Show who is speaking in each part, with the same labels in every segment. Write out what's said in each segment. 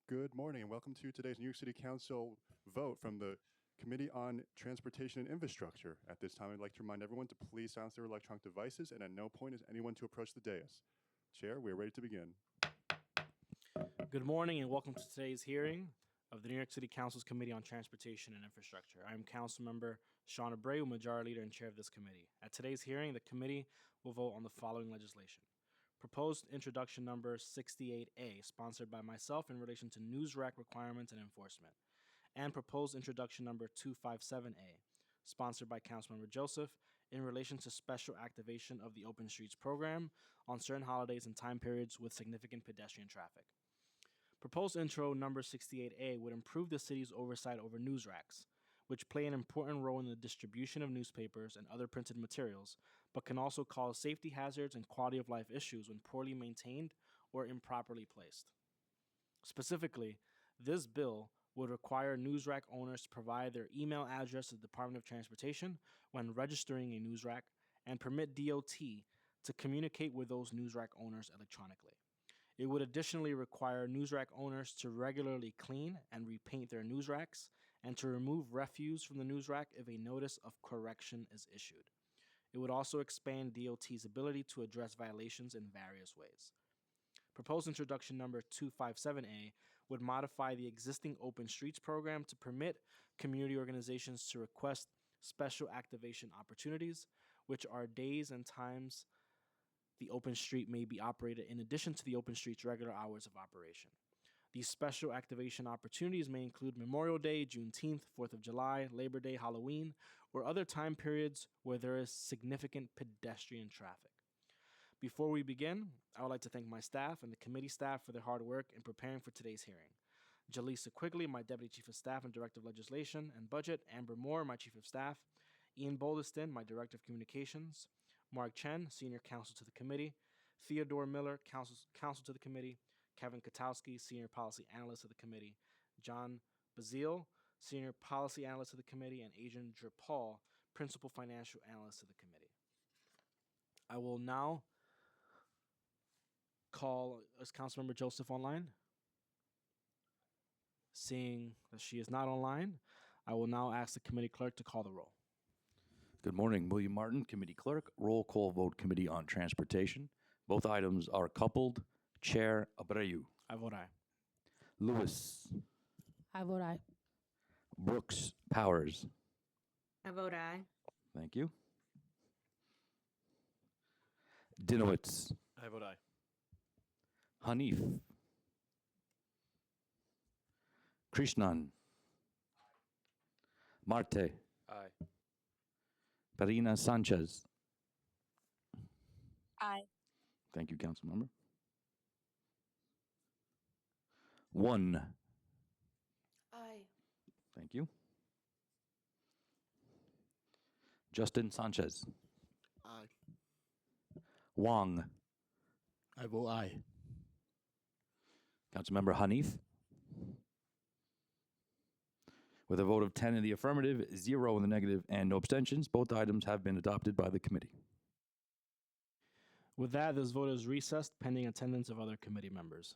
Speaker 1: Good morning and welcome to today's New York City Council vote from the Committee on Transportation and Infrastructure. At this time, I'd like to remind everyone to please silence their electronic devices, and at no point is anyone to approach the dais. Chair, we are ready to begin.
Speaker 2: Good morning and welcome to today's hearing of the New York City Council's Committee on Transportation and Infrastructure. I am Councilmember Sean Abreu, Majority Leader and Chair of this committee. At today's hearing, the committee will vote on the following legislation. Proposed introduction number 68A, sponsored by myself in relation to news rack requirements and enforcement. And proposed introduction number 257A, sponsored by Councilmember Joseph in relation to special activation of the Open Streets program on certain holidays and time periods with significant pedestrian traffic. Proposed intro number 68A would improve the city's oversight over news racks, which play an important role in the distribution of newspapers and other printed materials, but can also cause safety hazards and quality of life issues when poorly maintained or improperly placed. Specifically, this bill would require news rack owners to provide their email address to the Department of Transportation when registering a news rack and permit DOT to communicate with those news rack owners electronically. It would additionally require news rack owners to regularly clean and repaint their news racks and to remove refuse from the news rack if a notice of correction is issued. It would also expand DOT's ability to address violations in various ways. Proposed introduction number 257A would modify the existing Open Streets program to permit community organizations to request special activation opportunities, which are days and times the open street may be operated in addition to the open street's regular hours of operation. These special activation opportunities may include Memorial Day, Juneteenth, 4th of July, Labor Day, Halloween, or other time periods where there is significant pedestrian traffic. Before we begin, I would like to thank my staff and the committee staff for their hard work in preparing for today's hearing. Jaleesa Quigley, my Deputy Chief of Staff and Director of Legislation and Budget, Amber Moore, my Chief of Staff, Ian Boldeston, my Director of Communications, Mark Chen, Senior Counsel to the Committee, Theodore Miller, Counsel to the Committee, Kevin Katowski, Senior Policy Analyst of the Committee, John Bazile, Senior Policy Analyst of the Committee, and Adrian Drapal, Principal Financial Analyst of the Committee. I will now call Councilmember Joseph online. Seeing that she is not online, I will now ask the committee clerk to call the roll.
Speaker 3: Good morning. William Martin, Committee Clerk. Roll call vote, Committee on Transportation. Both items are coupled. Chair Abreu.
Speaker 2: I vote aye.
Speaker 3: Lewis.
Speaker 4: I vote aye.
Speaker 3: Brooks Powers.
Speaker 4: I vote aye.
Speaker 3: Thank you. Dinowitz.
Speaker 2: I vote aye.
Speaker 3: Hanif. Krishnan. Marte.
Speaker 2: Aye.
Speaker 3: Perina Sanchez.
Speaker 4: Aye.
Speaker 3: Thank you, Councilmember. 1.
Speaker 4: Aye.
Speaker 3: Thank you. Justin Sanchez.
Speaker 5: Aye.
Speaker 3: Wong.
Speaker 5: I vote aye.
Speaker 3: Councilmember Hanif. With a vote of 10 in the affirmative, 0 in the negative, and no abstentions, both items have been adopted by the committee.
Speaker 2: With that, this vote is recessed pending attendance of other committee members.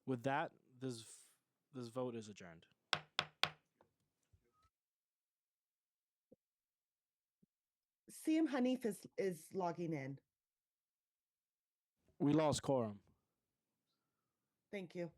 Speaker 2: With that, this vote is adjourned.
Speaker 6: CM Hanif is logging in.
Speaker 2: We lost quorum.
Speaker 6: Thank you.